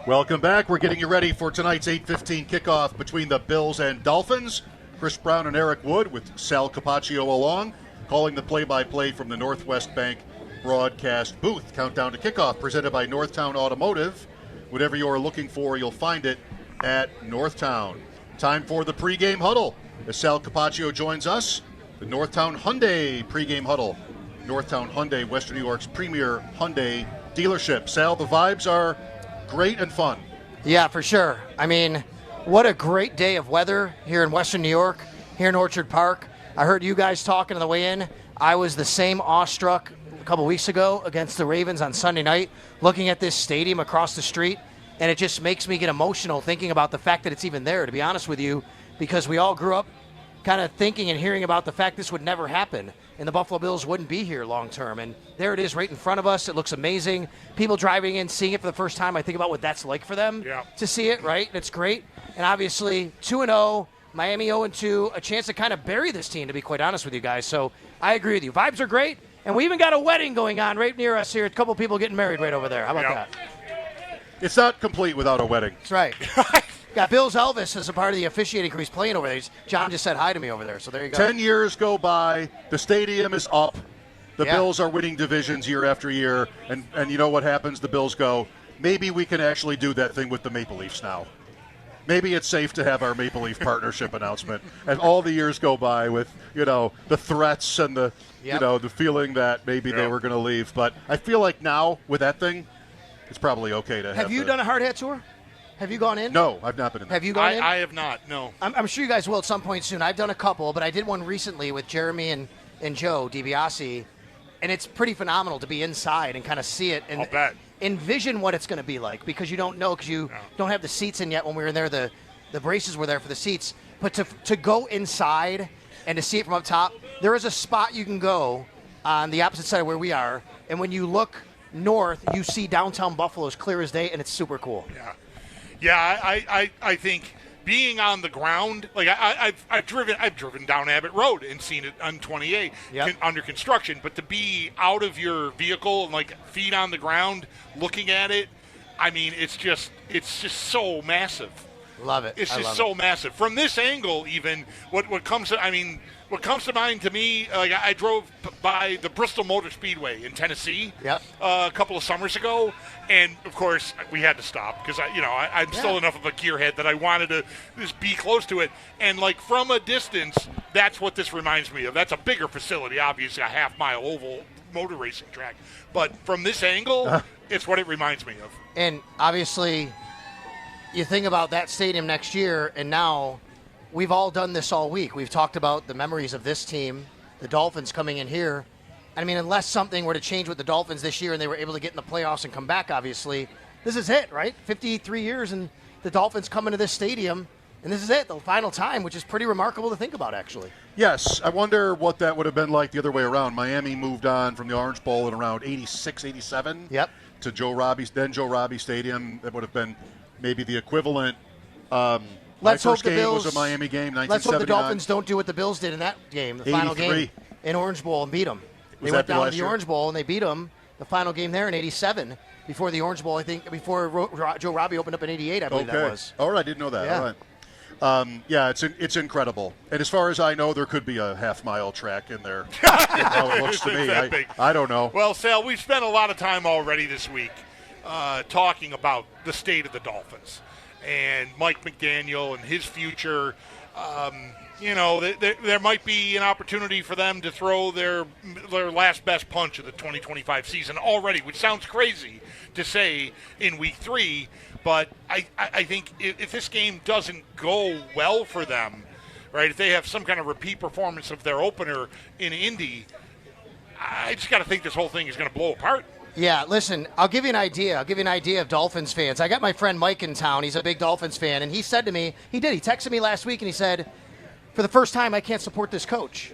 Welcome back. We're getting you ready for tonight's 8:15 kickoff between the Bills and Dolphins. Chris Brown and Eric Wood with Sal Capaccio along, calling the play-by-play from the Northwest Bank broadcast booth. Countdown to kickoff presented by Northtown Automotive. Whatever you're looking for, you'll find it at Northtown. Time for the pregame huddle. As Sal Capaccio joins us, the Northtown Hyundai pregame huddle. Northtown Hyundai, Western New York's premier Hyundai dealership. Sal, the vibes are great and fun. Yeah, for sure. I mean, what a great day of weather here in Western New York, here in Orchard Park. I heard you guys talking on the way in. I was the same awestruck a couple weeks ago against the Ravens on Sunday night, looking at this stadium across the street, and it just makes me get emotional thinking about the fact that it's even there, to be honest with you, because we all grew up kind of thinking and hearing about the fact this would never happen and the Buffalo Bills wouldn't be here long term. And there it is right in front of us. It looks amazing. People driving in, seeing it for the first time, I think about what that's like for them to see it, right? And it's great. And obviously 2-0, Miami 0-2, a chance to kind of bury this team, to be quite honest with you guys. So I agree with you. Vibes are great. And we even got a wedding going on right near us here. A couple people getting married right over there. How about that? It's not complete without a wedding. That's right. Got Bill's Elvis as a part of the officiating crew. He's playing over there. John just said hi to me over there, so there you go. 10 years go by. The stadium is up. The Bills are winning divisions year after year. And you know what happens? The Bills go, maybe we can actually do that thing with the Maple Leafs now. Maybe it's safe to have our Maple Leaf partnership announcement. And all the years go by with, the threats and the, the feeling that maybe they were going to leave. But I feel like now with that thing, it's probably okay to have. Have you done a hard hat tour? Have you gone in? No, I've not been in. Have you gone in? I have not, no. I'm sure you guys will at some point soon. I've done a couple, but I did one recently with Jeremy and Joe DiBiase, and it's pretty phenomenal to be inside and kind of see it and I'll bet. Envision what it's going to be like, because you don't know, because you don't have the seats in yet. When we were in there, the braces were there for the seats. But to go inside and to see it from up top, there is a spot you can go on the opposite side of where we are, and when you look north, you see downtown Buffalo as clear as day, and it's super cool. Yeah, I think being on the ground, like I've driven down Abbott Road and seen it on 28 under construction, but to be out of your vehicle and like feet on the ground looking at it, I mean, it's just so massive. Love it. It's just so massive. From this angle, even what comes to mind to me, like I drove by the Bristol Motor Speedway in Tennessee a couple of summers ago, and of course we had to stop because I'm still enough of a gearhead that I wanted to just be close to it. And like from a distance, that's what this reminds me of. That's a bigger facility, obviously a half-mile oval motor racing track, but from this angle, it's what it reminds me of. And obviously, you think about that stadium next year, and now we've all done this all week. We've talked about the memories of this team, the Dolphins coming in here. I mean, unless something were to change with the Dolphins this year and they were able to get in the playoffs and come back, obviously, this is it, right? 53 years and the Dolphins come into this stadium, and this is it, the final time, which is pretty remarkable to think about, actually. Yes, I wonder what that would have been like the other way around. Miami moved on from the Orange Bowl in around 86, 87 to Joe Robbie Stadium. That would have been maybe the equivalent. Let's hope the game Bills was a Miami game, 1979. Let's hope the Dolphins don't do what the Bills did in that game, the final game in Orange Bowl, and beat them. They went down to the Orange Bowl and they beat them. The final game there in '87, before the Orange Bowl, I think, before Joe Robbie opened up in '88, I believe that was. All right, I didn't know that. All right. It's incredible. And as far as I know, there could be a half-mile track in there. How it looks to me. I don't know. Well, Sal, we've spent a lot of time already this week talking about the state of the Dolphins and Mike McDaniel and his future. There might be an opportunity for them to throw their last best punch of the 2025 season already, which sounds crazy to say in week 3. But I think if this game doesn't go well for them, right, if they have some kind of repeat performance of their opener in Indy, I just got to think this whole thing is going to blow apart. Yeah, listen, I'll give you an idea. Of Dolphins fans. I got my friend Mike in town. He's a big Dolphins fan, and he said to me, he texted me last week, and he said, for the first time, I can't support this coach.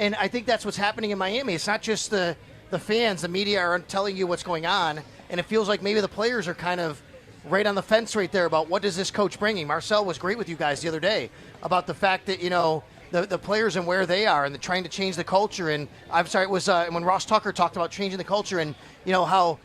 And I think that's what's happening in Miami. It's not just the fans. The media are telling you what's going on, and it feels like maybe the players are kind of right on the fence right there about what is this coach bringing. Marcel was great with you guys the other day about the fact that, the players and where they are and trying to change the culture. And I'm sorry, it was when Ross Tucker talked about changing the culture and, how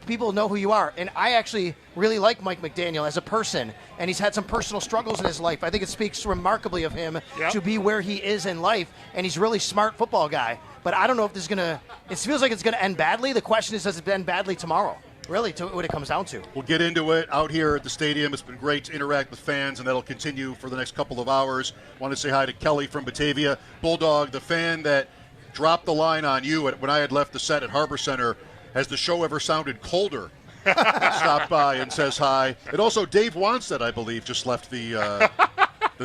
people know who you are. And I actually really like Mike McDaniel as a person, and he's had some personal struggles in his life. I think it speaks remarkably of him to be where he is in life, and he's a really smart football guy. But I don't know if this is going to – it feels like it's going to end badly. The question is, does it end badly tomorrow? Really, to what it comes down to. We'll get into it out here at the stadium. It's been great to interact with fans, and that'll continue for the next couple of hours. Want to say hi to Kelly from Batavia. Bulldog, the fan that dropped the line on you when I had left the set at Harbor Center, has the show ever sounded colder? Stopped by and says hi. And also Dave Wanstead, I believe, just left the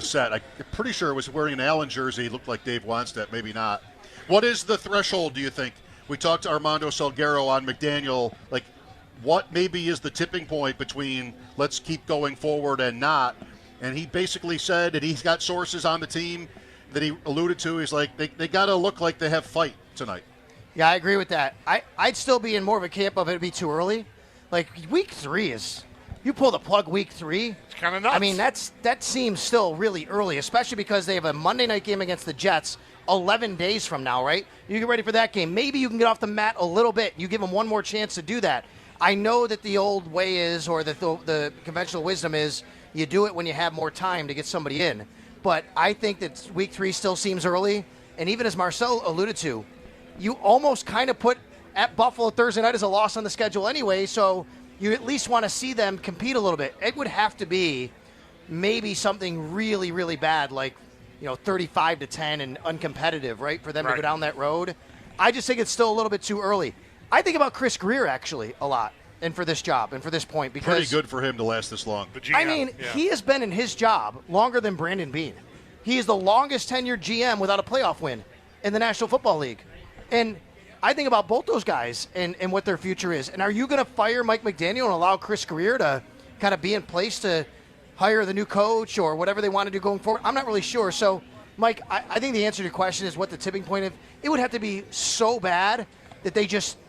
set. I'm pretty sure it was wearing an Allen jersey. He looked like Dave Wanstead, maybe not. What is the threshold, do you think? We talked to Armando Salguero on McDaniel, like, what maybe is the tipping point between let's keep going forward and not? And he basically said that he's got sources on the team that he alluded to. He's like, they got to look like they have fight tonight. Yeah, I agree with that. I'd still be in more of a camp of it'd be too early. Like, week 3 is – you pull the plug week 3. It's kind of nuts. I mean, that seems still really early, especially because they have a Monday night game against the Jets 11 days from now, right? You get ready for that game. Maybe you can get off the mat a little bit. You give them one more chance to do that. I know that the old way is, or the conventional wisdom is, you do it when you have more time to get somebody in. But I think that week 3 still seems early. And even as Marcel alluded to, you almost kind of put at Buffalo Thursday night as a loss on the schedule anyway, so you at least want to see them compete a little bit. It would have to be maybe something really, really bad, like 35-10 and uncompetitive, right, for them to go down that road. I just think it's still a little bit too early. I think about Chris Greer, actually, a lot, and for this job, and for this point. Because pretty good for him to last this long. I mean, he has been in his job longer than Brandon Beane. He is the longest tenured GM without a playoff win in the National Football League. And I think about both those guys and what their future is. And are you going to fire Mike McDaniel and allow Chris Greer to kind of be in place to hire the new coach or whatever they want to do going forward? I'm not really sure. So, Mike, I think the answer to your question is what the tipping point is. It would have to be so bad that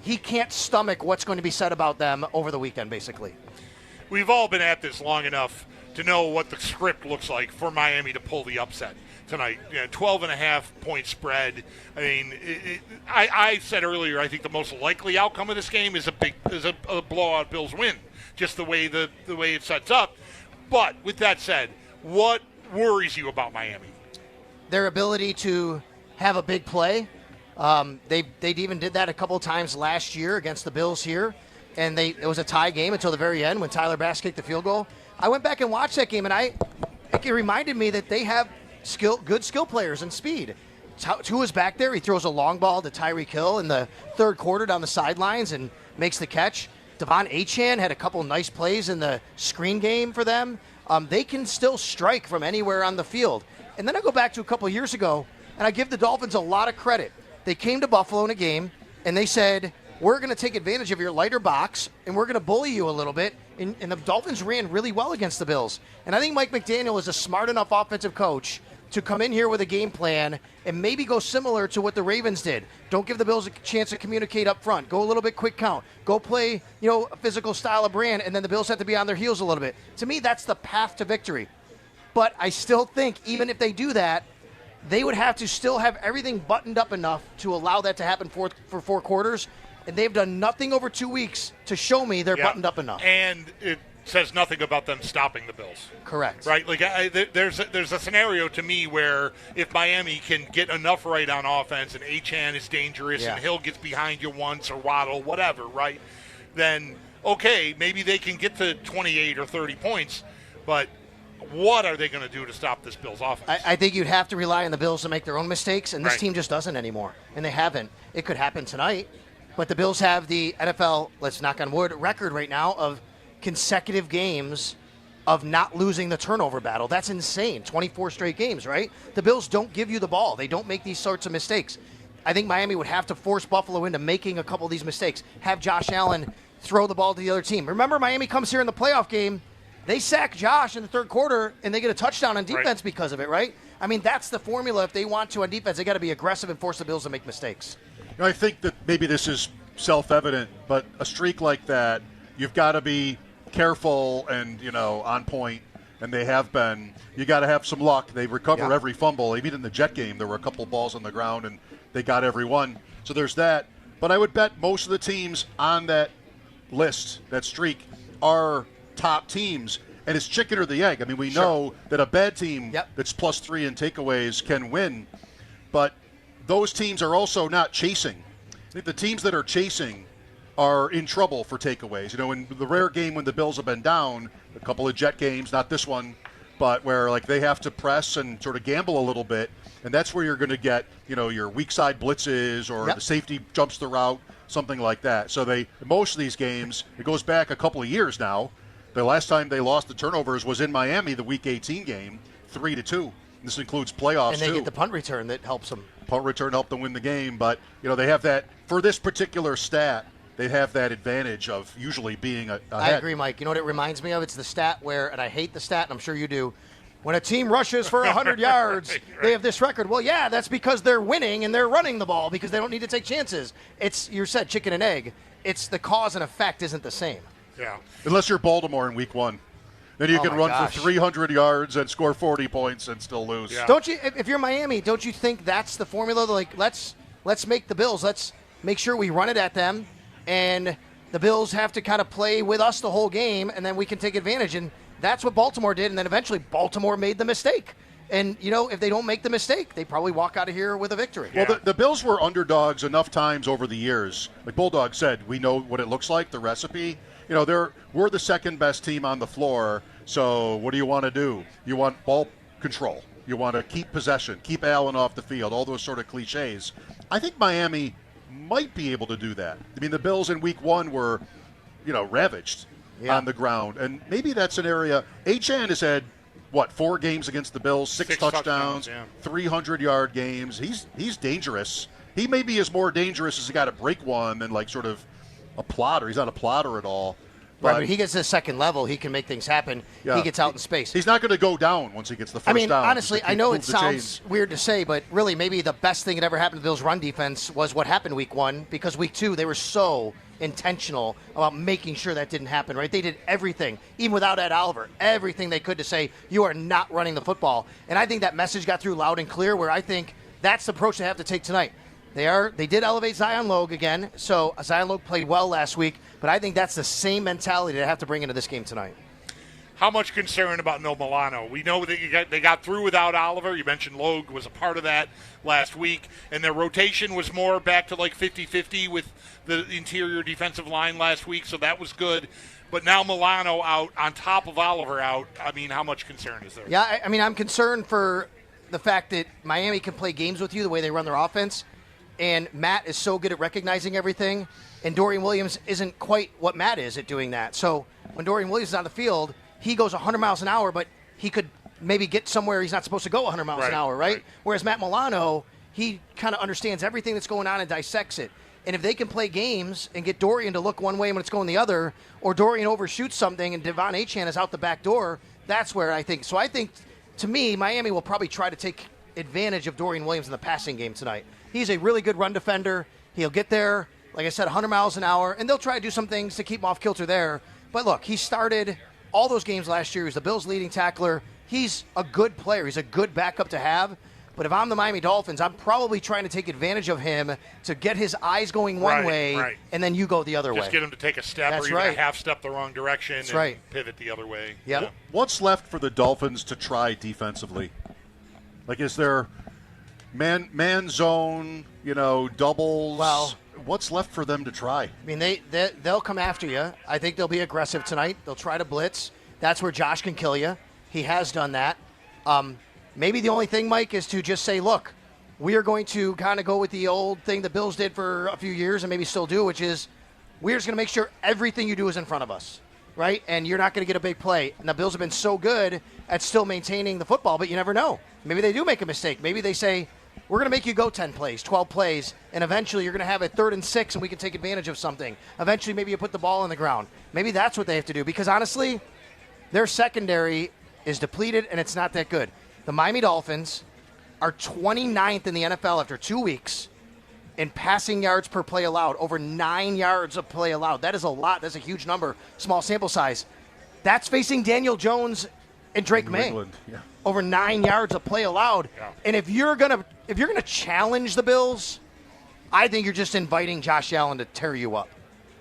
he can't stomach what's going to be said about them over the weekend, basically. We've all been at this long enough to know what the script looks like for Miami to pull the upset tonight. 12.5-point spread. I mean, I said earlier, I think the most likely outcome of this game is a blowout Bills win, just the way it sets up. But with that said, what worries you about Miami? Their ability to have a big play. They even did that a couple of times last year against the Bills here, and it was a tie game until the very end when Tyler Bass kicked the field goal. I went back and watched that game, and it reminded me that they have good skill players and speed. Tua's back there. He throws a long ball to Tyreek Hill in the third quarter down the sidelines and makes the catch. Devon Achane had a couple nice plays in the screen game for them. They can still strike from anywhere on the field. And then I go back to a couple years ago, and I give the Dolphins a lot of credit. They came to Buffalo in a game, and they said, we're going to take advantage of your lighter box, and we're going to bully you a little bit. And the Dolphins ran really well against the Bills. And I think Mike McDaniel is a smart enough offensive coach to come in here with a game plan and maybe go similar to what the Ravens did. Don't give the Bills a chance to communicate up front. Go a little bit quick count. Go play, a physical style of brand, and then the Bills have to be on their heels a little bit. To me, that's the path to victory. But I still think even if they do that, they would have to still have everything buttoned up enough to allow that to happen for 4 quarters. And they've done nothing over 2 weeks to show me they're buttoned up enough. And it says nothing about them stopping the Bills. Correct. Right? Like there's a scenario to me where if Miami can get enough right on offense and Achane is dangerous and Hill gets behind you once or Waddle, whatever, right? Then, okay, maybe they can get to 28 or 30 points, but what are they going to do to stop this Bills offense? I think you'd have to rely on the Bills to make their own mistakes, and this team just doesn't anymore, and they haven't. It could happen tonight, but the Bills have the NFL, let's knock on wood, record right now of consecutive games of not losing the turnover battle. That's insane. 24 straight games, right? The Bills don't give you the ball. They don't make these sorts of mistakes. I think Miami would have to force Buffalo into making a couple of these mistakes, have Josh Allen throw the ball to the other team. Remember, Miami comes here in the playoff game. They sack Josh in the third quarter, and they get a touchdown on defense because of it, right? I mean, that's the formula. If they want to on defense, they got to be aggressive and force the Bills to make mistakes. I think that maybe this is self-evident, but a streak like that, you've got to be careful and, on point, and they have been. You got to have some luck. They recover every fumble. Even in the Jet game, there were a couple balls on the ground, and they got every one. So there's that. But I would bet most of the teams on that list, that streak, are top teams. And it's chicken or the egg. I mean, we know that a bad team that's +3 in takeaways can win, but those teams are also not chasing. I think the teams that are chasing are in trouble for takeaways. You know, in the rare game when the Bills have been down, a couple of Jet games, not this one, but where like they have to press and sort of gamble a little bit, and that's where you're going to get, you know, your weak side blitzes or the safety jumps the route, something like that. So most of these games, it goes back a couple of years now. The last time they lost the turnovers was in Miami, the Week 18 game, 3-2. This includes playoffs, and they get the punt return that helps them. Punt return helped them win the game, but you know they have that for this particular stat. They have that advantage of usually being ahead. I agree, Mike. You know what it reminds me of? It's the stat where, and I hate the stat, and I'm sure you do. When a team rushes for 100 yards, right. They have this record. Well, yeah, that's because they're winning and they're running the ball because they don't need to take chances. It's, you said, chicken and egg. It's the cause and effect isn't the same. Yeah. Unless you're Baltimore in Week 1. Then you can run for 300 yards and score 40 points and still lose. Yeah. Don't you? If you're Miami, don't you think that's the formula? Like, let's make the Bills. Let's make sure we run it at them, and the Bills have to kind of play with us the whole game, and then we can take advantage. And that's what Baltimore did, and then eventually Baltimore made the mistake. And, you know, if they don't make the mistake, they probably walk out of here with a victory. Well, the Bills were underdogs enough times over the years. Like Bulldog said, we know what it looks like, the recipe. You know, we're the second best team on the floor, so what do you want to do? You want ball control. You want to keep possession, keep Allen off the field, all those sort of cliches. I think Miami might be able to do that. I mean, the Bills in Week 1 were, you know, ravaged on the ground, and maybe that's an area. Achane has had, 4 games against the Bills, 6 touchdowns, 300-yard games. He's dangerous. He maybe is more dangerous as a guy to break one than like sort of a plotter. He's not a plotter at all. Right, but he gets to the second level, he can make things happen. Yeah. He gets out in space. He's not going to go down once he gets the first down. Honestly, I know it sounds weird to say, but really maybe the best thing that ever happened to the Bills' run defense was what happened Week 1, because Week 2 they were so intentional about making sure that didn't happen, right? They did everything, even without Ed Oliver, everything they could to say, you are not running the football. And I think that message got through loud and clear, where I think that's the approach they have to take tonight. They did elevate Zion Logue again, so Zion Logue played well last week, but I think that's the same mentality they have to bring into this game tonight. How much concern about No Milano? We know that they got through without Oliver. You mentioned Logue was a part of that last week, and their rotation was more back to like 50-50 with the interior defensive line last week, so that was good. But now Milano out on top of Oliver out. I mean, how much concern is there? Yeah, I mean, I'm concerned for the fact that Miami can play games with you the way they run their offense. And Matt is so good at recognizing everything, and Dorian Williams isn't quite what Matt is at doing that. So when Dorian Williams is on the field, he goes 100 miles an hour, but he could maybe get somewhere he's not supposed to go 100 miles an hour, right? Whereas Matt Milano, he kind of understands everything that's going on and dissects it. And if they can play games and get Dorian to look one way when it's going the other, or Dorian overshoots something and Devon Achane is out the back door, that's where I think. So I think, to me, Miami will probably try to take advantage of Dorian Williams in the passing game tonight. He's a really good run defender. He'll get there, like I said, 100 miles an hour, and they'll try to do some things to keep him off kilter there. But look, he started all those games last year. He was the Bills' leading tackler. He's a good player. He's a good backup to have. But if I'm the Miami Dolphins, I'm probably trying to take advantage of him to get his eyes going one way, and then you go the other way. Just get him to take a step or even a half step the wrong direction and pivot the other way. Yep. Yeah. What's left for the Dolphins to try defensively? Like, is there man zone, doubles? Well, what's left for them to try? I mean, they'll come after you. I think they'll be aggressive tonight. They'll try to blitz. That's where Josh can kill you. He has done that. Maybe the only thing, Mike, is to just say, look, we are going to kind of go with the old thing the Bills did for a few years and maybe still do, which is we're just going to make sure everything you do is in front of us, right? And you're not going to get a big play. And the Bills have been so good at still maintaining the football, but you never know. Maybe they do make a mistake. Maybe they say, we're going to make you go 10 plays, 12 plays, and eventually you're going to have a 3rd and 6 and we can take advantage of something. Eventually maybe you put the ball on the ground. Maybe that's what they have to do because, honestly, their secondary is depleted and it's not that good. The Miami Dolphins are 29th in the NFL after 2 weeks in passing yards per play allowed, over 9 yards of play allowed. That is a lot. That's a huge number. Small sample size. That's facing Daniel Jones and Drake May. England, yeah. Over 9 yards of play allowed. Yeah. And if you're gonna challenge the Bills, I think you're just inviting Josh Allen to tear you up.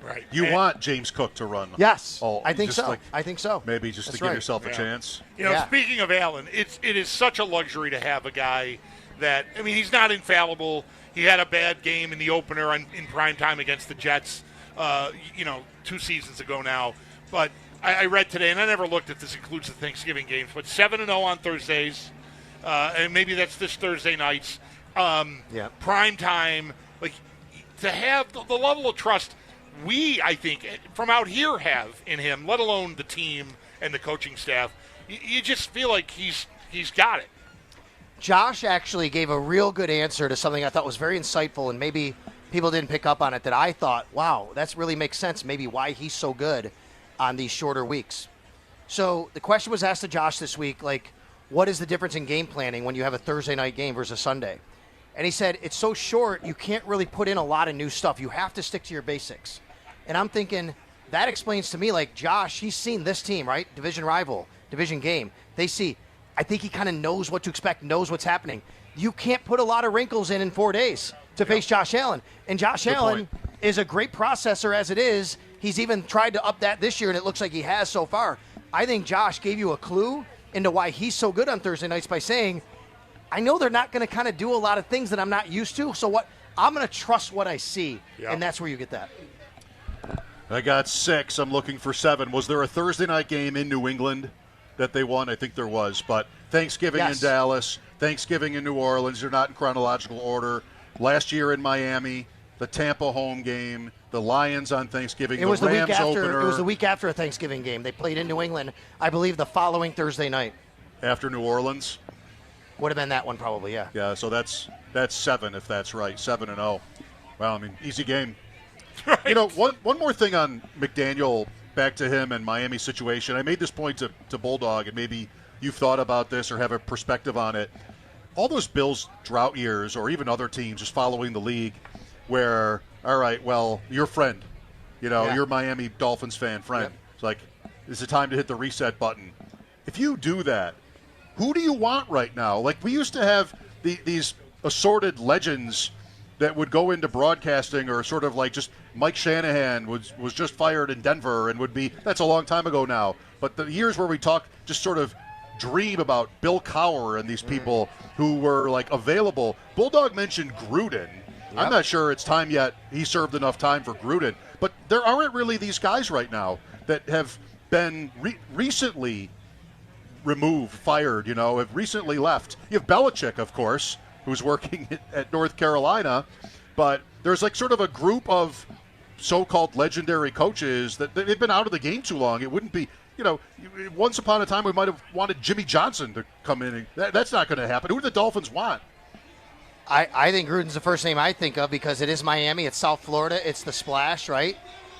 Right. You want James Cook to run. Yes, Oh, I think just so. I think so. Maybe just That's to give right. yourself a chance. You know, Yeah. speaking of Allen, it is such a luxury to have a guy that, I mean, he's not infallible. He had a bad game in the opener in prime time against the Jets, 2 seasons ago now. But I read today, and I never looked if this includes the Thanksgiving games, but 7-0 on Thursdays, and maybe that's this Thursday nights. Prime time, like, to have the level of trust I think, from out here have in him, let alone the team and the coaching staff, you just feel like he's got it. Josh actually gave a real good answer to something I thought was very insightful, and maybe people didn't pick up on it, that I thought, wow, that really makes sense, maybe why he's so good on these shorter weeks. So the question was asked to Josh this week, like, what is the difference in game planning when you have a Thursday night game versus Sunday? And he said, it's so short, you can't really put in a lot of new stuff. You have to stick to your basics. And I'm thinking, that explains to me, like, Josh, he's seen this team, right? Division rival, division game. I think he kind of knows what to expect, knows what's happening. You can't put a lot of wrinkles in 4 days to face Josh Allen. And Josh Allen is a great processor as it is. He's even tried to up that this year, and it looks like he has so far. I think Josh gave you a clue into why he's so good on Thursday nights by saying, I know they're not going to kind of do a lot of things that I'm not used to, so I'm going to trust what I see, and that's where you get that. I got 6. I'm looking for 7. Was there a Thursday night game in New England that they won? I think there was. But Thanksgiving in Dallas, Thanksgiving in New Orleans, they're not in chronological order. Last year in Miami, the Tampa home game, the Lions on Thanksgiving, It was the the Rams week after. opener. It was the week after a Thanksgiving game. They played in New England, I believe, the following Thursday night. After New Orleans? Would have been that one probably, yeah. Yeah, so that's 7 if that's right, 7-0. Well, I mean, easy game. Right. You know, one more thing on McDaniel, back to him and Miami's situation. I made this point to Bulldog, and maybe you've thought about this or have a perspective on it. All those Bills drought years, or even other teams just following the league, where, all right, well, your friend, your Miami Dolphins fan friend. Yep. It's like, it's a time to hit the reset button. If you do that, who do you want right now? Like, we used to have these assorted legends that would go into broadcasting, or sort of like just Mike Shanahan was just fired in Denver and would be, that's a long time ago now. But the years where we talk, just sort of dream about Bill Cowher and these people who were like available. Bulldog mentioned Gruden. Yep. I'm not sure it's time yet. He served enough time for Gruden. But there aren't really these guys right now that have been recently removed, fired, have recently left. You have Belichick, of course, who's working at North Carolina, but there's like sort of a group of so-called legendary coaches that they've been out of the game too long. It wouldn't be, once upon a time we might have wanted Jimmy Johnson to come in. That's not going to happen. Who do the Dolphins want? I think Gruden's the first name I think of because it is Miami, it's South Florida, it's the splash, right?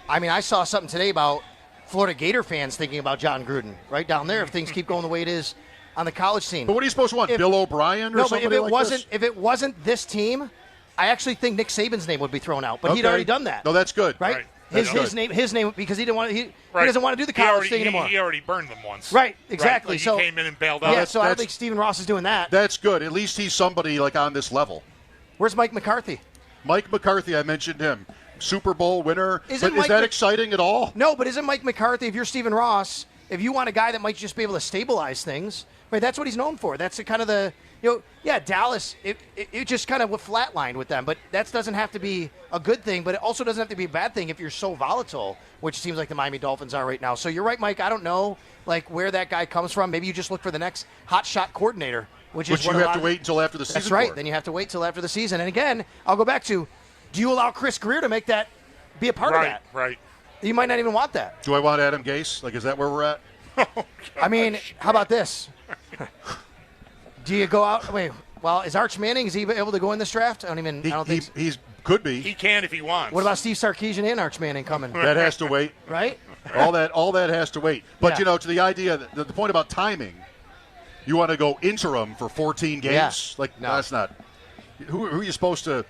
I mean, I saw something today about Florida Gator fans thinking about John Gruden right down there if things keep going the way it is on the college scene. But what are you supposed to want, Bill O'Brien or somebody like this? If it wasn't this team, I actually think Nick Saban's name would be thrown out. But he'd already done that. No, that's good. Right? His name because he didn't want he doesn't want to do the college thing anymore. He already burned them once. Right, exactly. Right? Like he came in and bailed out. Yeah, so I don't think Stephen Ross is doing that. That's good. At least he's somebody like on this level. Where's Mike McCarthy? Mike McCarthy, I mentioned him. Super Bowl winner. Is that exciting at all? No, but isn't Mike McCarthy, if you're Stephen Ross, if you want a guy that might just be able to stabilize things, right, that's what he's known for. That's the kind of the, Dallas, it just kind of flatlined with them. But that doesn't have to be a good thing, but it also doesn't have to be a bad thing if you're so volatile, which seems like the Miami Dolphins are right now. So you're right, Mike. I don't know, where that guy comes from. Maybe you just look for the next hot shot coordinator, which is you have to wait until after the season. That's right. Then you have to wait till after the season. And again, I'll go back to, do you allow Chris Greer to make that, be a part of that? Right. You might not even want that. Do I want Adam Gase? Is that where we're at? I mean, how about this? Do you go out? Wait, well, is Arch Manning, is he able to go in this draft? I don't think so. He could be. He can if he wants. What about Steve Sarkisian and Arch Manning coming? That has to wait. Right? All that has to wait. But, to the idea, the point about timing, you want to go interim for 14 games? Yeah. No, that's not. Who are you supposed to?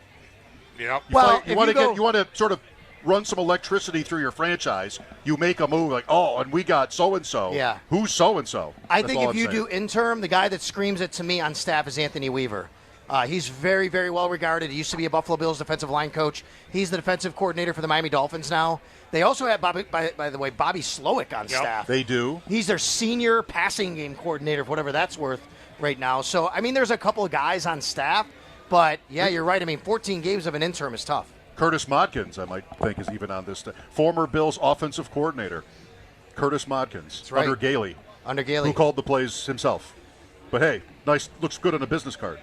Yep. You want to sort of run some electricity through your franchise. You make a move and we got so-and-so. Yeah. Who's so-and-so? I think if you do interim, the guy that screams it to me on staff is Anthony Weaver. He's very, very well regarded. He used to be a Buffalo Bills defensive line coach. He's the defensive coordinator for the Miami Dolphins now. They also have, by the way, Bobby Slowick on staff. They do. He's their senior passing game coordinator, for whatever that's worth right now. So, I mean, there's a couple of guys on staff. But, yeah, you're right. I mean, 14 games of an interim is tough. Curtis Modkins, I might think, is even on this. Former Bills offensive coordinator, Curtis Modkins. That's right. Under Gailey. Under Gailey. Who called the plays himself. But, hey, nice. Looks good on a business card.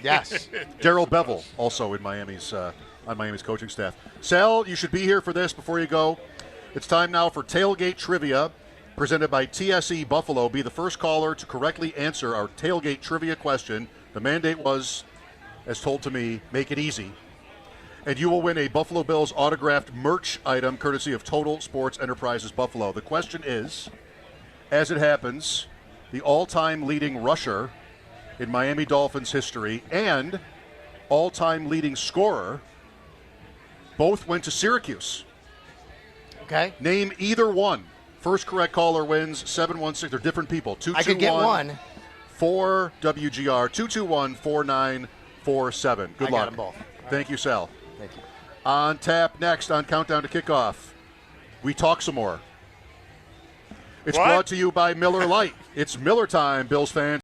Yes. Darrell Bevel, also in Miami's on Miami's coaching staff. Sal, you should be here for this before you go. It's time now for Tailgate Trivia, presented by TSE Buffalo. Be the first caller to correctly answer our Tailgate Trivia question. The mandate was, as told to me, make it easy. And you will win a Buffalo Bills autographed merch item courtesy of Total Sports Enterprises Buffalo. The question is, as it happens, the all-time leading rusher in Miami Dolphins history and all-time leading scorer both went to Syracuse. Okay. Name either one. First correct caller wins. 716. They're different people. 221. I could get one. 4 WGR 221-4947. Good I luck. got them both. Thank you, Sal. Thank you. On tap next on Countdown to Kickoff, we talk some more. It's What? brought to you by Miller Lite. It's Miller time, Bills fans.